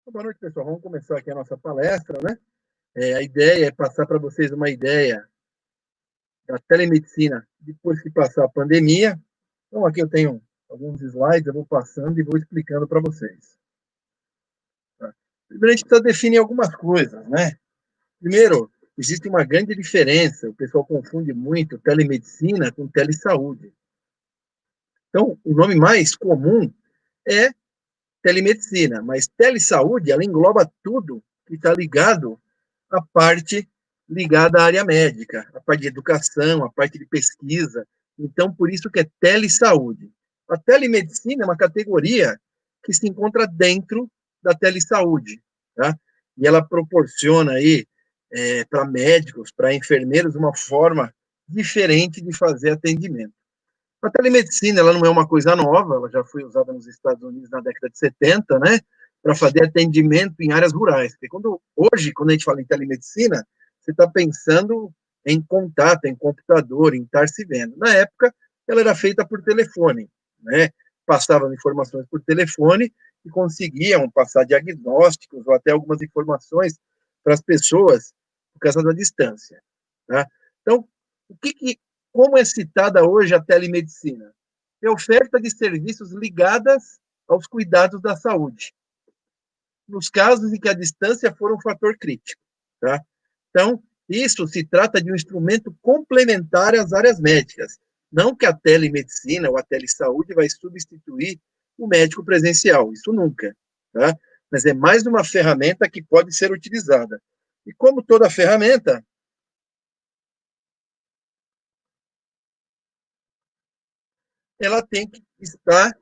Boa noite, pessoal. Vamos começar aqui a nossa palestra, né? A ideia é passar para vocês uma ideia da telemedicina depois que passar a pandemia. Então, aqui eu tenho alguns slides, eu vou passando e vou explicando para vocês. Tá? Primeiro, a gente precisa definir algumas coisas, né? Primeiro, existe uma grande diferença, o pessoal confunde muito telemedicina com telesaúde. Então, o nome mais comum é telemedicina, mas telesaúde, ela engloba tudo que está ligado à parte ligada à área médica, a parte de educação, a parte de pesquisa. Então, por isso que é telesaúde. A telemedicina é uma categoria que se encontra dentro da telesaúde, tá? E ela proporciona aí para médicos, para enfermeiros, uma forma diferente de fazer atendimento. A telemedicina, ela não é uma coisa nova, ela já foi usada nos Estados Unidos na década de 70, né, para fazer atendimento em áreas rurais. Porque hoje, quando a gente fala em telemedicina, você está pensando em contato, em computador, em estar se vendo. Na época, ela era feita por telefone, né, passavam informações por telefone e conseguiam passar diagnósticos ou até algumas informações para as pessoas por causa da distância. Tá? Então, o que como é citada hoje a telemedicina? É oferta de serviços ligadas aos cuidados da saúde, nos casos em que a distância for um fator crítico. Tá? Então, isso se trata de um instrumento complementar às áreas médicas. Não que a telemedicina ou a telesaúde vai substituir o médico presencial, isso nunca. Tá? Mas é mais uma ferramenta que pode ser utilizada. E como toda ferramenta, ela tem que estar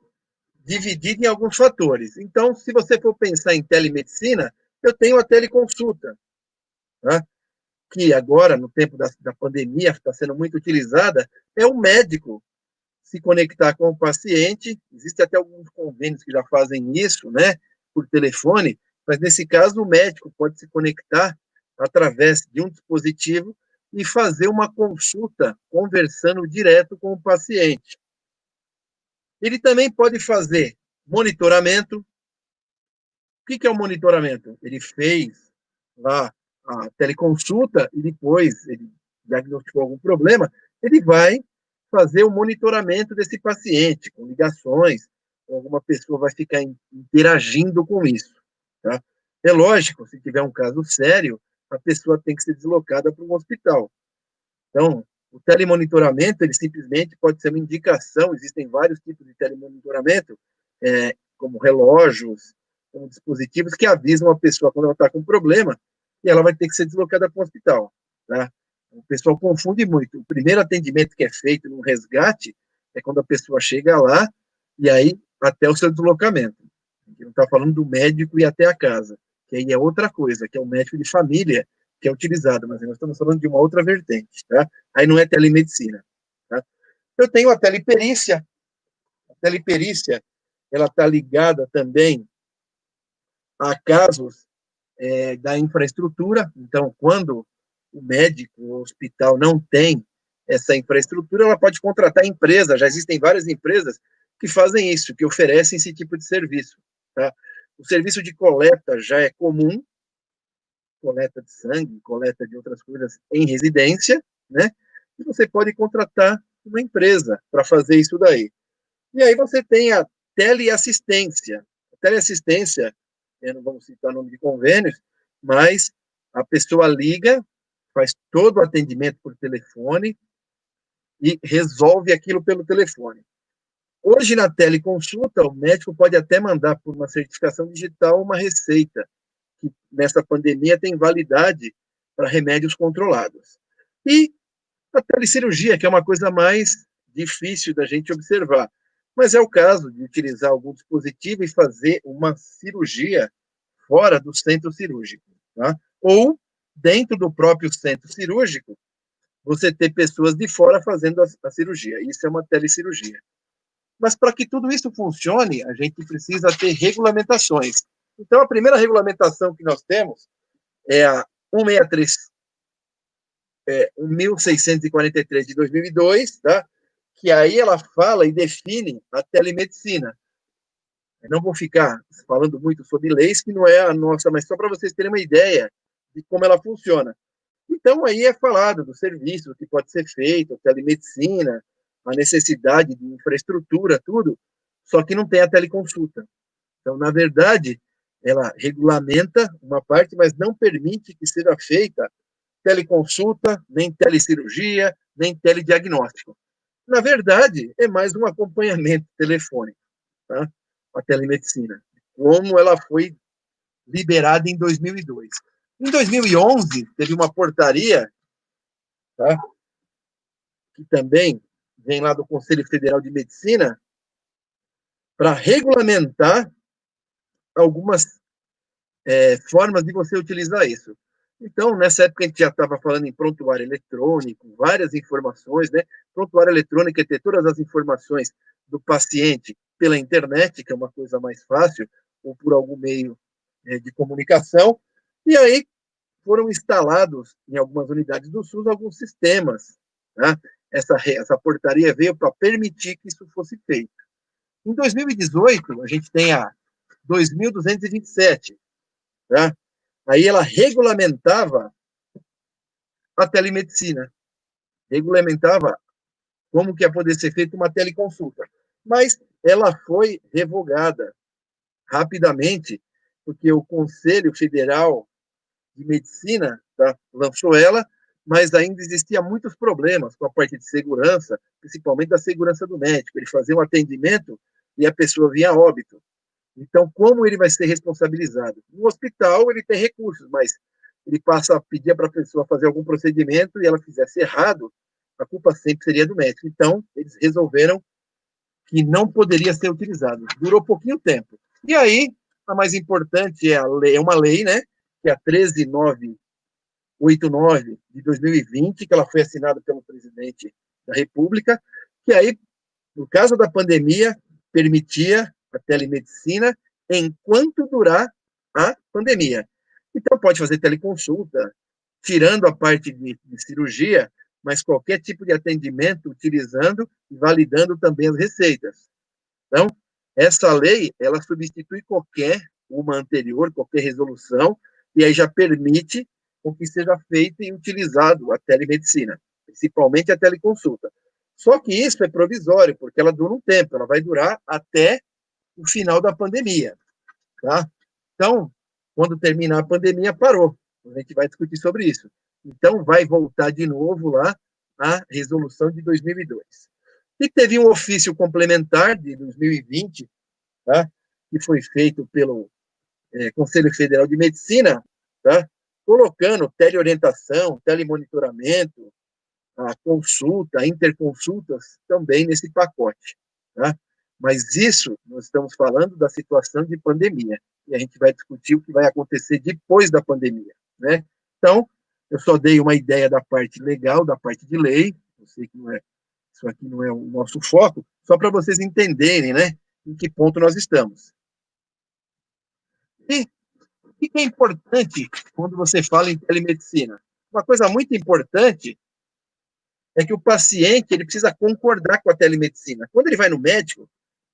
dividida em alguns fatores. Então, se você for pensar em telemedicina, eu tenho a teleconsulta, né? Que agora, no tempo da pandemia, está sendo muito utilizada, é o médico se conectar com o paciente. Existem até alguns convênios que já fazem isso, né, por telefone, mas nesse caso o médico pode se conectar através de um dispositivo e fazer uma consulta conversando direto com o paciente. Ele também pode fazer monitoramento. O que é o monitoramento? Ele fez lá a teleconsulta e depois ele diagnosticou algum problema, ele vai fazer o monitoramento desse paciente, com ligações, alguma pessoa vai ficar interagindo com isso. Tá? É lógico, se tiver um caso sério, a pessoa tem que ser deslocada para um hospital. Então, o telemonitoramento, ele simplesmente pode ser uma indicação, existem vários tipos de telemonitoramento, como relógios, como dispositivos que avisam a pessoa quando ela está com um problema e ela vai ter que ser deslocada para o hospital. Tá? O pessoal confunde muito. O primeiro atendimento que é feito no resgate é quando a pessoa chega lá e aí até o seu deslocamento. A gente não está falando do médico e até a casa, que aí é outra coisa, que é o médico de família, que é utilizado, mas nós estamos falando de uma outra vertente, tá? Aí não é telemedicina, tá? Eu tenho a teleperícia, ela está ligada também a casos da infraestrutura, então, quando o médico, o hospital não tem essa infraestrutura, ela pode contratar empresa, já existem várias empresas que fazem isso, que oferecem esse tipo de serviço, tá? O serviço de coleta já é comum, coleta de sangue, coleta de outras coisas em residência, né? E você pode contratar uma empresa para fazer isso daí. E aí você tem a teleassistência. A teleassistência, não vamos citar o nome de convênios, mas a pessoa liga, faz todo o atendimento por telefone e resolve aquilo pelo telefone. Hoje, na teleconsulta, o médico pode até mandar por uma certificação digital uma receita, que nessa pandemia tem validade para remédios controlados. E a telecirurgia, que é uma coisa mais difícil da gente observar. Mas é o caso de utilizar algum dispositivo e fazer uma cirurgia fora do centro cirúrgico. Tá? Ou, dentro do próprio centro cirúrgico, você ter pessoas de fora fazendo a cirurgia. Isso é uma telecirurgia. Mas para que tudo isso funcione, a gente precisa ter regulamentações. Então, a primeira regulamentação que nós temos é a 1643 de 2002, tá? Que aí ela fala e define a telemedicina. não vou ficar falando muito sobre leis, que não é a nossa, mas só para vocês terem uma ideia de como ela funciona. Então, aí é falado do serviço que pode ser feito, a telemedicina, a necessidade de infraestrutura, tudo, só que não tem a teleconsulta. Então, na verdade, ela regulamenta uma parte, mas não permite que seja feita teleconsulta, nem telecirurgia, nem telediagnóstico. Na verdade, é mais um acompanhamento telefônico, tá? A telemedicina, como ela foi liberada em 2002. Em 2011, teve uma portaria, tá? Que também vem lá do Conselho Federal de Medicina, para regulamentar algumas formas de você utilizar isso. Então, nessa época, a gente já estava falando em prontuário eletrônico, várias informações, né? Prontuário eletrônico é ter todas as informações do paciente pela internet, que é uma coisa mais fácil, ou por algum meio de comunicação. E aí foram instalados em algumas unidades do SUS alguns sistemas. Né? Essa portaria veio para permitir que isso fosse feito. Em 2018, a gente tem a 2227, tá? Aí ela regulamentava a telemedicina, regulamentava como que ia poder ser feita uma teleconsulta. Mas ela foi revogada rapidamente, porque o Conselho Federal de Medicina tá, lançou ela, mas ainda existia muitos problemas com a parte de segurança, principalmente da segurança do médico. Ele fazia um atendimento e a pessoa vinha a óbito. Então, como ele vai ser responsabilizado? No hospital, ele tem recursos, mas ele passa a pedir para a pessoa fazer algum procedimento e ela fizesse errado, a culpa sempre seria do médico. Então, eles resolveram que não poderia ser utilizado. Durou pouquinho tempo. E aí, a mais importante é uma lei, né, que é a 13989 de 2020, que ela foi assinada pelo presidente da República, que aí, no caso da pandemia, permitia a telemedicina enquanto durar a pandemia. Então, pode fazer teleconsulta, tirando a parte de cirurgia, mas qualquer tipo de atendimento utilizando e validando também as receitas. Então, essa lei, ela substitui qualquer uma anterior, qualquer resolução, e aí já permite com que seja feito e utilizado a telemedicina, principalmente a teleconsulta. Só que isso é provisório, porque ela dura um tempo, ela vai durar até o final da pandemia, tá? Então, quando terminar a pandemia, parou. A gente vai discutir sobre isso. Então, vai voltar de novo lá a resolução de 2002. E teve um ofício complementar de 2020, tá? Que foi feito pelo Conselho Federal de Medicina, tá? Colocando teleorientação, telemonitoramento, a consulta, a interconsultas também nesse pacote. Tá? Mas isso, nós estamos falando da situação de pandemia, e a gente vai discutir o que vai acontecer depois da pandemia. Né? Então, eu só dei uma ideia da parte legal, da parte de lei, eu sei que isso aqui não é o nosso foco, só para vocês entenderem, né, em que ponto nós estamos. E o que é importante quando você fala em telemedicina? Uma coisa muito importante é que o paciente ele precisa concordar com a telemedicina. Quando ele vai no médico,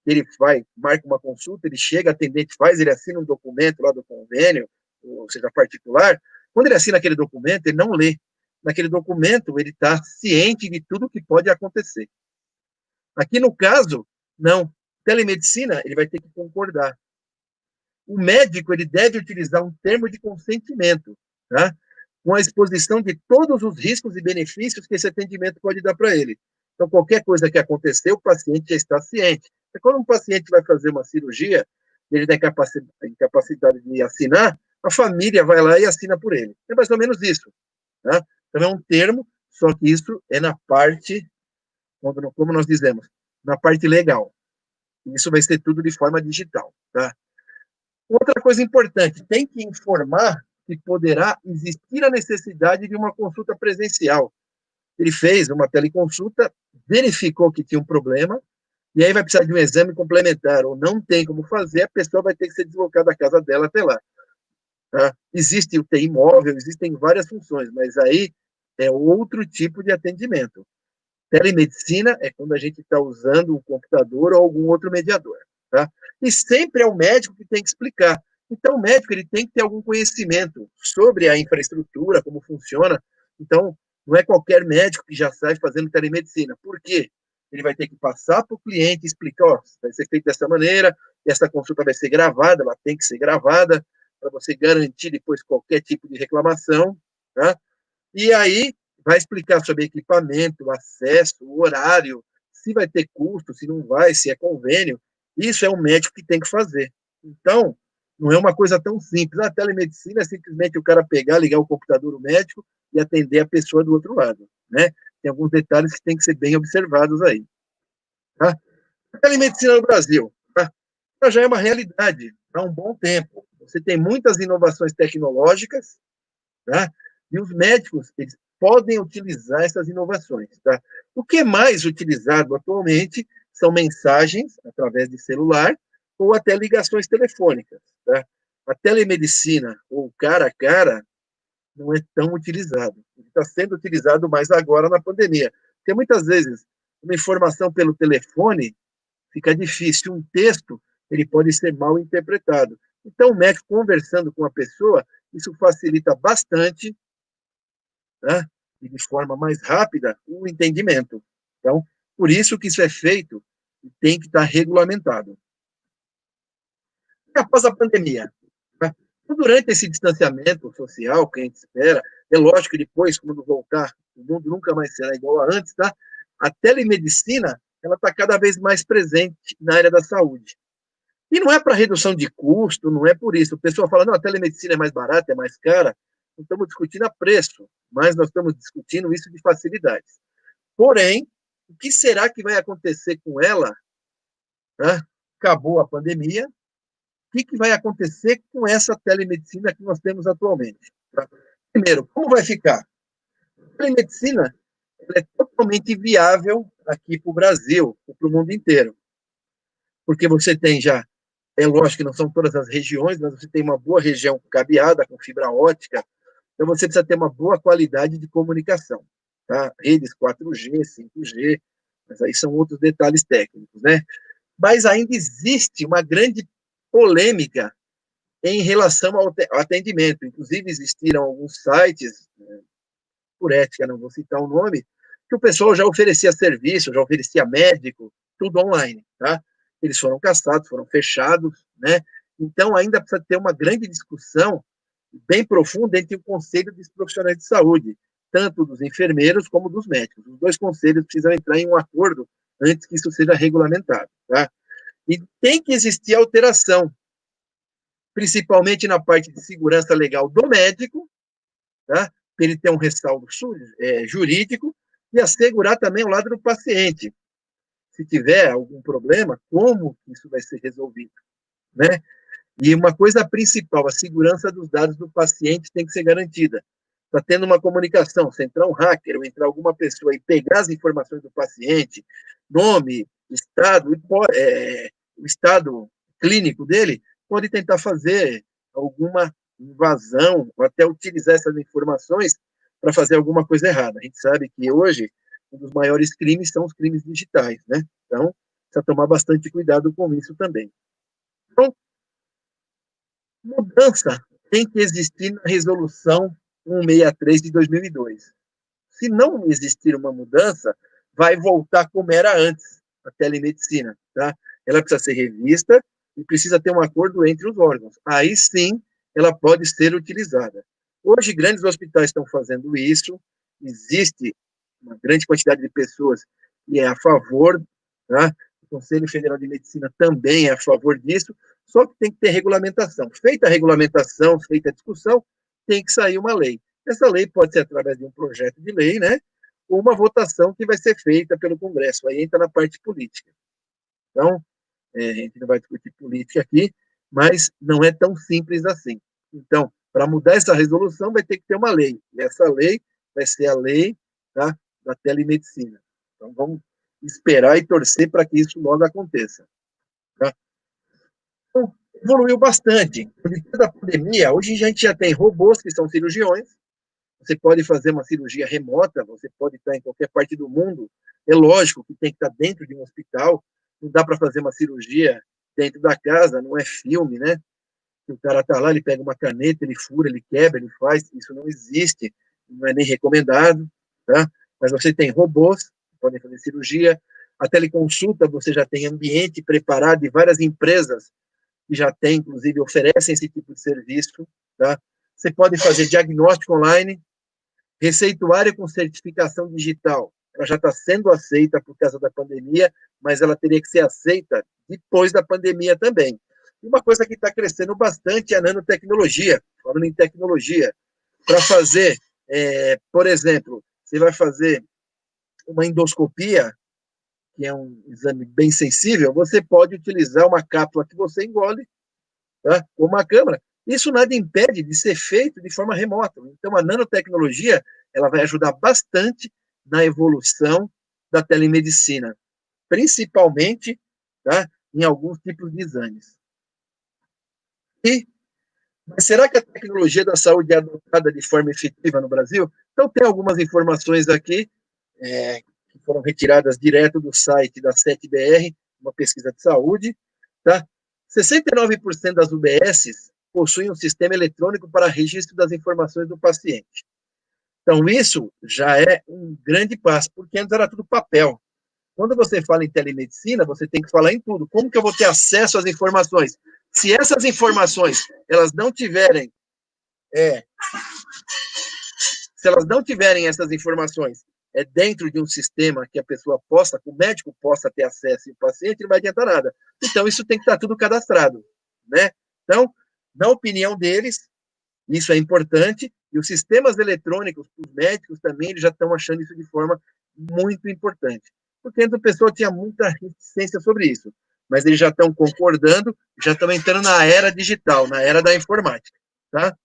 ele vai, marca uma consulta, ele chega, a atendente faz, ele assina um documento lá do convênio, ou seja, particular. Quando ele assina aquele documento, ele não lê. Naquele documento, ele está ciente de tudo que pode acontecer. Aqui no caso, não. Telemedicina, ele vai ter que concordar. O médico ele deve utilizar um termo de consentimento, tá? Com a exposição de todos os riscos e benefícios que esse atendimento pode dar para ele. Então, qualquer coisa que acontecer, o paciente já está ciente. E quando um paciente vai fazer uma cirurgia, ele tem capacidade de assinar, a família vai lá e assina por ele. É mais ou menos isso. Tá? Então, é um termo, só que isso é na parte, como nós dizemos, na parte legal. Isso vai ser tudo de forma digital. Tá? Outra coisa importante, tem que informar que poderá existir a necessidade de uma consulta presencial. Ele fez uma teleconsulta, verificou que tinha um problema, e aí vai precisar de um exame complementar, ou não tem como fazer, a pessoa vai ter que ser deslocada da casa dela até lá. Tá? Existe o TI móvel, existem várias funções, mas aí é outro tipo de atendimento. Telemedicina é quando a gente está usando um computador ou algum outro mediador. tá? E sempre é o médico que tem que explicar. Então, o médico ele tem que ter algum conhecimento sobre a infraestrutura, como funciona. Então, não é qualquer médico que já sai fazendo telemedicina. Por quê? Ele vai ter que passar para o cliente, explicar, ó, vai ser feito dessa maneira, essa consulta vai ser gravada, ela tem que ser gravada, para você garantir depois qualquer tipo de reclamação, tá? E aí vai explicar sobre equipamento, o acesso, o horário, se vai ter custo, se não vai, se é convênio. Isso é o médico que tem que fazer. Então, não é uma coisa tão simples. A telemedicina é simplesmente o cara pegar, ligar o computador do médico e atender a pessoa do outro lado, né? Tem alguns detalhes que têm que ser bem observados aí, tá? A telemedicina no Brasil, tá? Ela já é uma realidade há um bom tempo. Você tem muitas inovações tecnológicas, tá? E os médicos, eles podem utilizar essas inovações, tá? O que é mais utilizado atualmente são mensagens através de celular ou até ligações telefônicas, tá? A telemedicina ou cara a cara não é tão utilizado. Está sendo utilizado mais agora na pandemia. Porque muitas vezes uma informação pelo telefone fica difícil. Um texto ele pode ser mal interpretado. Então, o médico conversando com a pessoa, isso facilita bastante, né, e de forma mais rápida o entendimento. Então, por isso que isso é feito e tem que estar regulamentado. E após a pandemia, né, durante esse distanciamento social que a gente espera, é lógico que depois, quando voltar, o mundo nunca mais será igual a antes, tá? A telemedicina ela está cada vez mais presente na área da saúde. E não é para redução de custo, não é por isso. O pessoal fala, não, a telemedicina é mais barata, é mais cara. Não estamos discutindo a preço, mas nós estamos discutindo isso de facilidades. Porém, o que será que vai acontecer com ela? Né? Acabou a pandemia, o que vai acontecer com essa telemedicina que nós temos atualmente? Tá? Primeiro, como vai ficar? A telemedicina é totalmente viável aqui para o Brasil, para o mundo inteiro, porque você tem já, é lógico que não são todas as regiões, mas você tem uma boa região cabeada, com fibra ótica, então você precisa ter uma boa qualidade de comunicação, tá? Redes 4G, 5G, mas aí são outros detalhes técnicos, né? Mas ainda existe uma grande polêmica em relação ao atendimento. Inclusive, existiram alguns sites, né, por ética, não vou citar o nome, que o pessoal já oferecia serviço, já oferecia médico, tudo online, tá? Eles foram caçados, foram fechados, né? Então, ainda precisa ter uma grande discussão bem profunda entre o Conselho dos Profissionais de Saúde, tanto dos enfermeiros como dos médicos. Os dois conselhos precisam entrar em um acordo antes que isso seja regulamentado, tá? E tem que existir alteração, principalmente na parte de segurança legal do médico, tá? Para ele ter um respaldo jurídico e assegurar também o lado do paciente. Se tiver algum problema, como isso vai ser resolvido, né? E uma coisa principal, a segurança dos dados do paciente tem que ser garantida. Está tendo uma comunicação, se entrar um hacker ou entrar alguma pessoa e pegar as informações do paciente, nome, estado, o estado clínico dele, pode tentar fazer alguma invasão ou até utilizar essas informações para fazer alguma coisa errada. A gente sabe que hoje um dos maiores crimes são os crimes digitais, né? Então, precisa tomar bastante cuidado com isso também. Então, mudança tem que existir na resolução 163 de 2002. Se não existir uma mudança, vai voltar como era antes, a telemedicina, tá? Ela precisa ser revista e precisa ter um acordo entre os órgãos. Aí sim, ela pode ser utilizada. Hoje, grandes hospitais estão fazendo isso, existe uma grande quantidade de pessoas que é a favor, tá? O Conselho Federal de Medicina também é a favor disso, só que tem que ter regulamentação. Feita a regulamentação, feita a discussão, tem que sair uma lei. Essa lei pode ser através de um projeto de lei, né? Ou uma votação que vai ser feita pelo Congresso. Aí entra na parte política. Então, a gente não vai discutir política aqui, mas não é tão simples assim. Então, para mudar essa resolução, vai ter que ter uma lei. E essa lei vai ser a lei, tá, da telemedicina. Então, vamos esperar e torcer para que isso logo aconteça. Tá? Então, evoluiu bastante. Depois da pandemia, hoje a gente já tem robôs que são cirurgiões, você pode fazer uma cirurgia remota, você pode estar em qualquer parte do mundo. É lógico que tem que estar dentro de um hospital, não dá para fazer uma cirurgia dentro da casa, não é filme, né? O cara está lá, ele pega uma caneta, ele fura, ele quebra, ele faz, isso não existe, não é nem recomendado, tá? Mas você tem robôs que podem fazer cirurgia, a teleconsulta você já tem ambiente preparado e várias empresas que já têm, inclusive, oferecem esse tipo de serviço, tá? Você pode fazer diagnóstico online, receituário com certificação digital, ela já está sendo aceita por causa da pandemia, mas ela teria que ser aceita depois da pandemia também. E uma coisa que está crescendo bastante é a nanotecnologia, falando em tecnologia, para fazer, por exemplo, você vai fazer uma endoscopia, que é um exame bem sensível, você pode utilizar uma cápsula que você engole, tá? Ou uma câmara. Isso nada impede de ser feito de forma remota. Então, a nanotecnologia ela vai ajudar bastante na evolução da telemedicina, principalmente, tá, em alguns tipos de exames. Mas será que a tecnologia da saúde é adotada de forma efetiva no Brasil? Então, tem algumas informações aqui que foram retiradas direto do site da 7BR, uma pesquisa de saúde, tá? 69% das UBSs possuem um sistema eletrônico para registro das informações do paciente. Então, isso já é um grande passo, porque antes era tudo papel. Quando você fala em telemedicina, você tem que falar em tudo. Como que eu vou ter acesso às informações? Se essas informações elas não tiverem, se elas não tiverem essas informações dentro de um sistema que a pessoa possa, que o médico possa ter acesso e o paciente, não vai adiantar nada. Então, isso tem que estar tudo cadastrado, né? Então, na opinião deles, isso é importante, e os sistemas eletrônicos, os médicos também, eles já estão achando isso de forma muito importante. Porque antes a pessoa tinha muita resistência sobre isso, mas eles já estão concordando, já estão entrando na era digital, na era da informática, tá?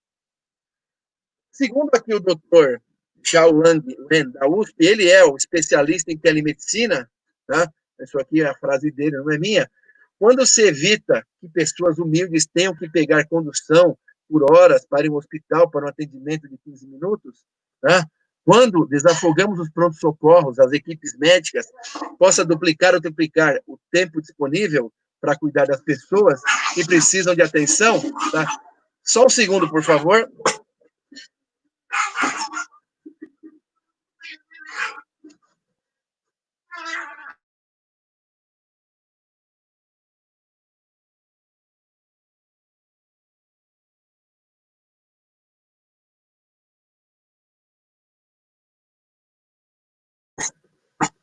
Segundo aqui o doutor Xiaolan da USP, ele é o especialista em telemedicina, tá? Isso aqui é a frase dele, não é minha. Quando se evita que pessoas humildes tenham que pegar condução por horas para ir ao hospital para um atendimento de 15 minutos, tá? Quando desafogamos os prontos-socorros, as equipes médicas, possa duplicar ou triplicar o tempo disponível para cuidar das pessoas que precisam de atenção, tá? Só um segundo, por favor.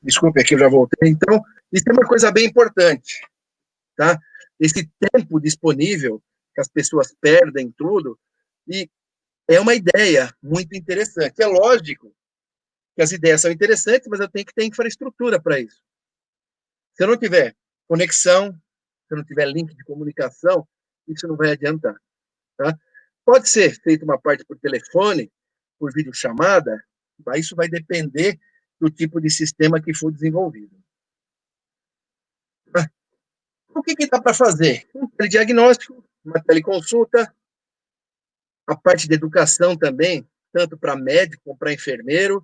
Desculpe, aqui eu já voltei. Então, isso é uma coisa bem importante, tá? Esse tempo disponível que as pessoas perdem tudo, e é uma ideia muito interessante. É lógico que as ideias são interessantes, mas eu tenho que ter infraestrutura para isso. Se eu não tiver conexão, se eu não tiver link de comunicação, isso não vai adiantar, tá? Pode ser feita uma parte por telefone, por videochamada, mas isso vai depender do tipo de sistema que for desenvolvido. O que dá para fazer? Um telediagnóstico, uma teleconsulta, a parte de educação também, tanto para médico como para enfermeiro,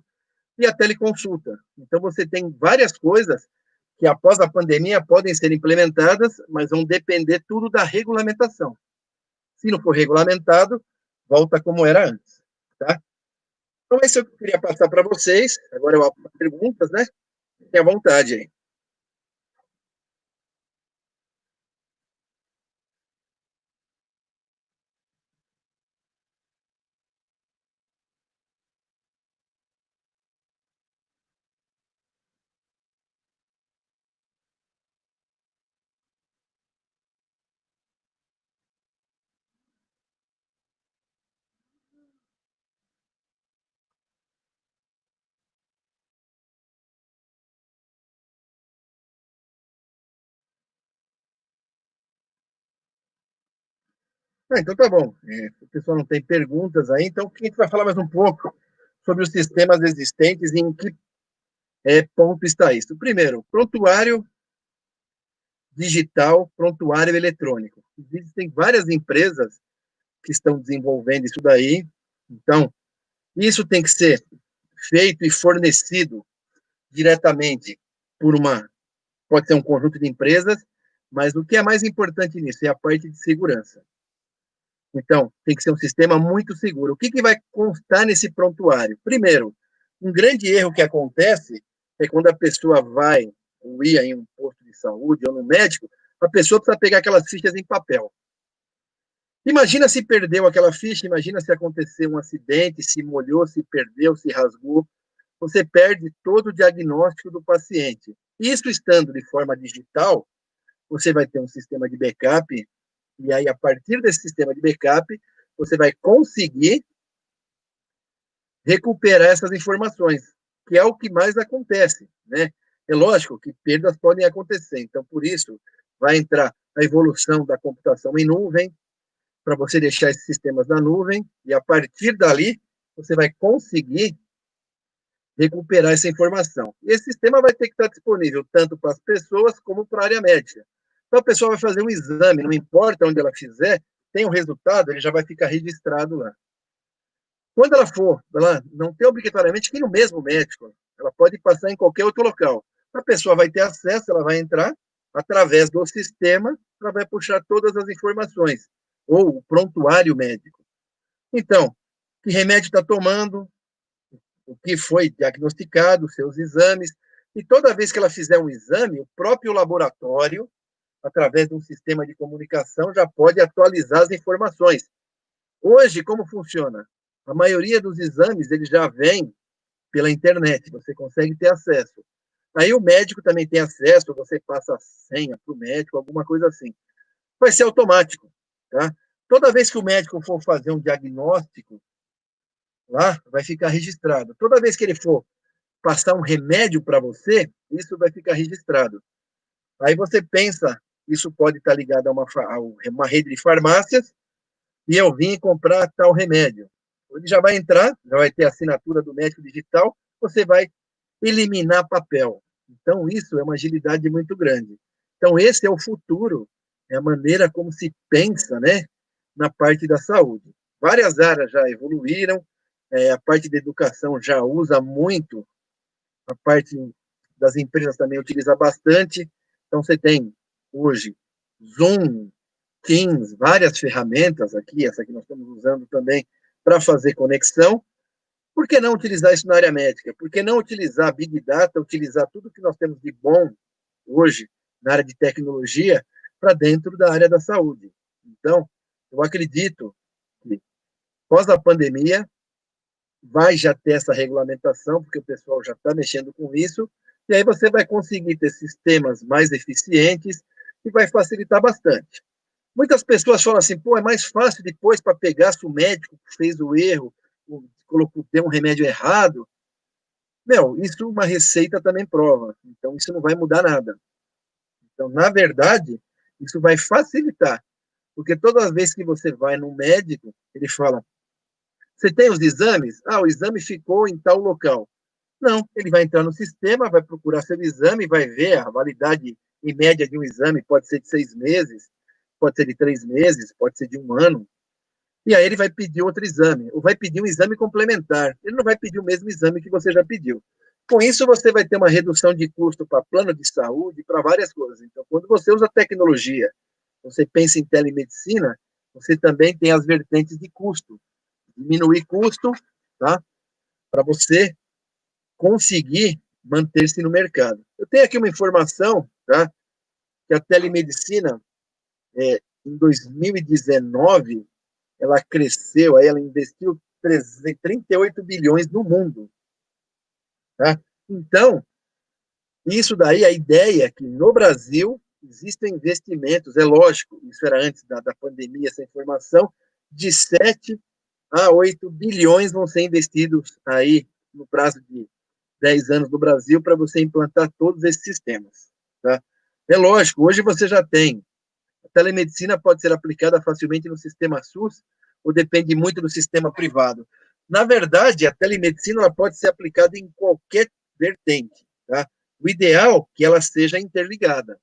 e a teleconsulta. Então, você tem várias coisas que, após a pandemia, podem ser implementadas, mas vão depender tudo da regulamentação. Se não for regulamentado, volta como era antes. Tá? Então, esse é o que eu queria passar para vocês. Agora eu abro perguntas, né? Fiquem à vontade aí. Então tá bom. O pessoal não tem perguntas aí, então a gente vai falar mais um pouco sobre os sistemas existentes e em que ponto está isso. Primeiro, prontuário digital, prontuário eletrônico. Existem várias empresas que estão desenvolvendo isso daí. Então, isso tem que ser feito e fornecido diretamente por pode ser um conjunto de empresas, Mas o que é mais importante nisso é a parte de segurança. Então, tem que ser um sistema muito seguro. O que, que vai constar nesse prontuário? Primeiro, um grande erro que acontece é quando a pessoa vai ou ia em um posto de saúde ou no médico, a pessoa precisa pegar aquelas fichas em papel. Imagina se perdeu aquela ficha, imagina se aconteceu um acidente, se molhou, se perdeu, se rasgou. Você perde todo o diagnóstico do paciente. Isso estando de forma digital, você vai ter um sistema de backup, e aí, a partir desse sistema de backup, você vai conseguir recuperar essas informações, que é o que mais acontece, né? É lógico que perdas podem acontecer, então, por isso, vai entrar a evolução da computação em nuvem, para você deixar esses sistemas na nuvem, e a partir dali, você vai conseguir recuperar essa informação. E esse sistema vai ter que estar disponível tanto para as pessoas como para a área médica. Então, a pessoa vai fazer um exame, não importa onde ela fizer, tem o resultado, ele já vai ficar registrado lá. Quando ela for, ela não tem obrigatoriamente que ir no mesmo médico, ela pode passar em qualquer outro local. A pessoa vai ter acesso, ela vai entrar através do sistema, ela vai puxar todas as informações, ou o prontuário médico. Então, que remédio está tomando, o que foi diagnosticado, seus exames, e toda vez que ela fizer um exame, o próprio laboratório, através de um sistema de comunicação, já pode atualizar as informações. Hoje, como funciona? A maioria dos exames, ele já vem pela internet, você consegue ter acesso. Aí o médico também tem acesso, você passa a senha para o médico, alguma coisa assim. Vai ser automático, tá? Toda vez que o médico for fazer um diagnóstico, lá vai ficar registrado. Toda vez que ele for passar um remédio para você, isso vai ficar registrado. Aí você pensa, isso pode estar ligado a uma rede de farmácias, e eu vim comprar tal remédio. Ele já vai entrar, já vai ter a assinatura do médico digital, você vai eliminar papel. Então, isso é uma agilidade muito grande. Então, esse é o futuro, é a maneira como se pensa, né, na parte da saúde. Várias áreas já evoluíram, a parte da educação já usa muito, a parte das empresas também utiliza bastante. Então, você tem hoje Zoom, Teams, várias ferramentas aqui, essa que nós estamos usando também para fazer conexão. Por que não utilizar isso na área médica? Por que não utilizar Big Data, utilizar tudo que nós temos de bom hoje na área de tecnologia para dentro da área da saúde? Então, eu acredito que pós a pandemia vai já ter essa regulamentação, porque o pessoal já está mexendo com isso, e aí você vai conseguir ter sistemas mais eficientes e vai facilitar bastante. Muitas pessoas falam assim, pô, é mais fácil depois para pegar se o médico fez o erro, colocou, deu um remédio errado. Meu, isso uma receita também prova. Então, isso não vai mudar nada. Então, na verdade, isso vai facilitar. Porque todas as vezes que você vai no médico, ele fala, você tem os exames? Ah, o exame ficou em tal local. Não, ele vai entrar no sistema, vai procurar seu exame, vai ver a validade em média de um exame, pode ser de 6 meses, pode ser de 3 meses, pode ser de um ano. E aí ele vai pedir outro exame, ou vai pedir um exame complementar. Ele não vai pedir o mesmo exame que você já pediu. Com isso, você vai ter uma redução de custo para plano de saúde, para várias coisas. Então, quando você usa tecnologia, você pensa em telemedicina, você também tem as vertentes de custo. Diminuir custo, tá? Para você conseguir manter-se no mercado. Eu tenho aqui uma informação, tá? Que a telemedicina, em 2019, ela cresceu, aí ela investiu 38 bilhões no mundo. Tá? Então, isso daí, a ideia é que no Brasil existem investimentos, é lógico, isso era antes da pandemia, essa informação, de 7 a 8 bilhões vão ser investidos aí no prazo de 10 anos no Brasil para você implantar todos esses sistemas. Tá? É lógico, hoje você já tem. A telemedicina pode ser aplicada facilmente no sistema SUS ou depende muito do sistema privado. Na verdade, a telemedicina ela pode ser aplicada em qualquer vertente. Tá? O ideal é que ela seja interligada,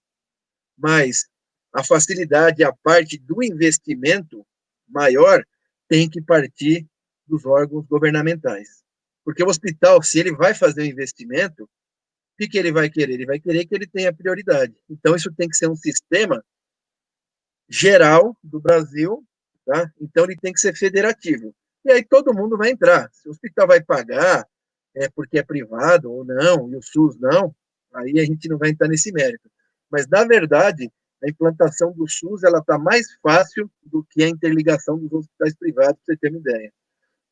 mas a facilidade, a parte do investimento maior, tem que partir dos órgãos governamentais. Porque o hospital, se ele vai fazer um investimento, que ele vai querer? Ele vai querer que ele tenha prioridade. Então, isso tem que ser um sistema geral do Brasil, tá? Então, ele tem que ser federativo. E aí todo mundo vai entrar. Se o hospital vai pagar porque é privado ou não, e o SUS não, aí a gente não vai entrar nesse mérito. Mas, na verdade, a implantação do SUS ela está mais fácil do que a interligação dos hospitais privados, para você ter uma ideia.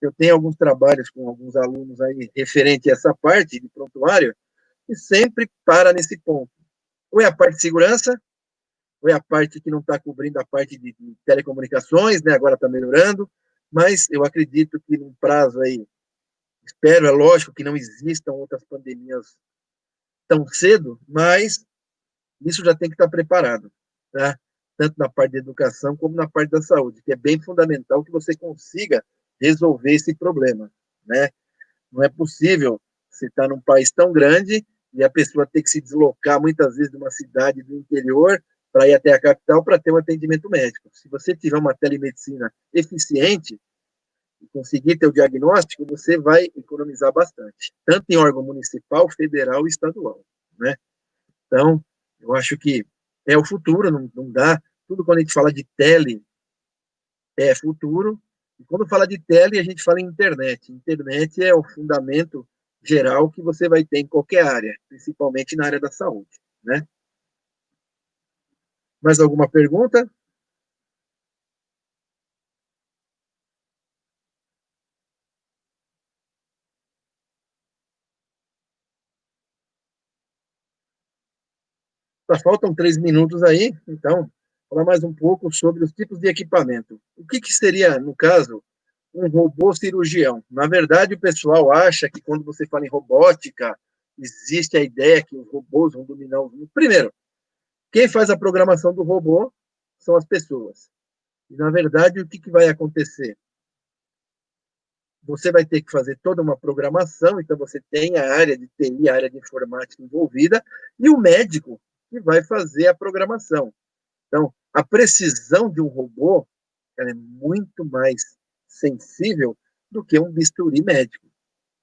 Eu tenho alguns trabalhos com alguns alunos aí referente a essa parte de prontuário, e sempre para nesse ponto. Ou é a parte de segurança, ou é a parte que não está cobrindo a parte de telecomunicações, né? Agora está melhorando, mas eu acredito que num prazo aí, espero, é lógico que não existam outras pandemias tão cedo, mas isso já tem que estar preparado, tá? Tanto na parte da educação como na parte da saúde, que é bem fundamental que você consiga resolver esse problema, né? Não é possível você estar num país tão grande e a pessoa ter que se deslocar muitas vezes de uma cidade do interior para ir até a capital para ter um atendimento médico. Se você tiver uma telemedicina eficiente e conseguir ter o diagnóstico, você vai economizar bastante, tanto em órgão municipal, federal e estadual, né? Então, eu acho que é o futuro, não dá. Tudo quando a gente fala de tele é futuro. E quando fala de tele, a gente fala em internet. Internet é o fundamento geral que você vai ter em qualquer área, principalmente na área da saúde, né? Mais alguma pergunta? Só faltam 3 minutos aí, então, falar mais um pouco sobre os tipos de equipamento. O que seria, no caso, um robô cirurgião? Na verdade, o pessoal acha que quando você fala em robótica, existe a ideia que os robôs vão dominar o mundo. Primeiro, quem faz a programação do robô são as pessoas. E, na verdade, o que vai acontecer? Você vai ter que fazer toda uma programação, então você tem a área de TI, a área de informática envolvida, e o médico que vai fazer a programação. Então, a precisão de um robô ela é muito mais sensível do que um bisturi médico.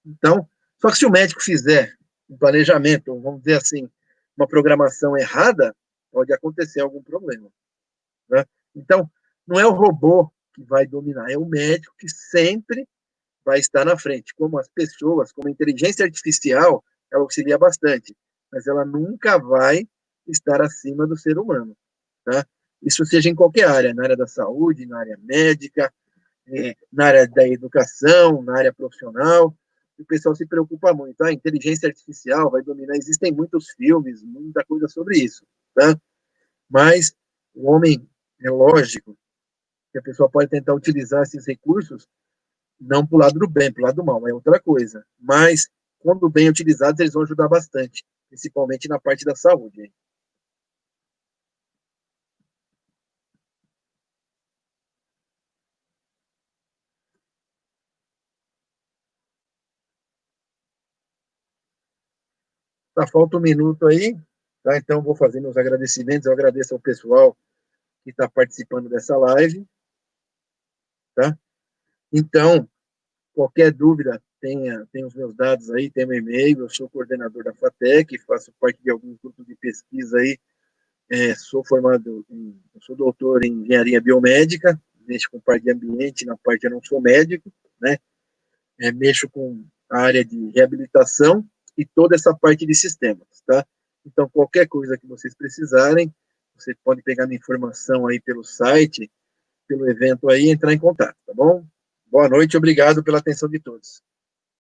Então, só que se o médico fizer um planejamento, vamos dizer assim, uma programação errada, pode acontecer algum problema, né? Então, não é o robô que vai dominar, é o médico que sempre vai estar na frente. Como as pessoas, como a inteligência artificial, ela auxilia bastante, mas ela nunca vai estar acima do ser humano, tá? Isso seja em qualquer área, na área da saúde, na área médica, na área da educação, na área profissional. O pessoal se preocupa muito. A inteligência artificial vai dominar. Existem muitos filmes, muita coisa sobre isso, tá? Mas o homem, é lógico que a pessoa pode tentar utilizar esses recursos não para o lado do bem, para o lado do mal, é outra coisa. Mas, quando bem utilizados, eles vão ajudar bastante, principalmente na parte da saúde. Tá, falta 1 minuto aí, tá? Então, vou fazer meus agradecimentos. Eu agradeço ao pessoal que está participando dessa live, tá? Então, qualquer dúvida, tem os meus dados aí, tem meu e-mail, eu sou coordenador da FATEC, faço parte de alguns grupos de pesquisa aí, sou formado, eu sou doutor em engenharia biomédica, mexo com parte de ambiente, na parte eu não sou médico, né? Mexo com a área de reabilitação e toda essa parte de sistemas, tá? Então, qualquer coisa que vocês precisarem, você pode pegar minha informação aí pelo site, pelo evento aí, e entrar em contato, tá bom? Boa noite, obrigado pela atenção de todos.